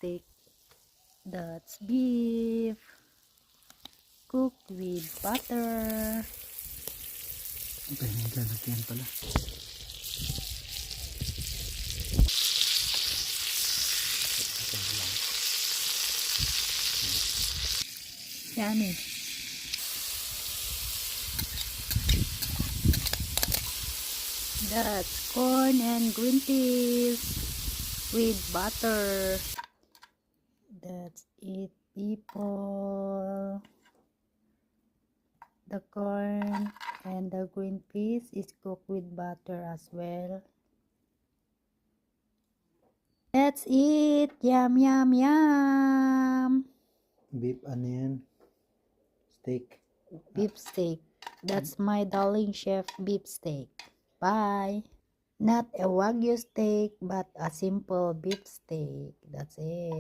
steak. That's beef cooked with butter. Okay, naglalagyan pala. Yummy. That's corn and green peas with butter. That's it, people. The corn and the green peas is cooked with butter as well. That's it. Yum, yum, yum. Beef ano yan? Steak. Beef steak. That's my darling chef beef steak. Bye. Not a Wagyu steak, but a simple beef steak. That's it.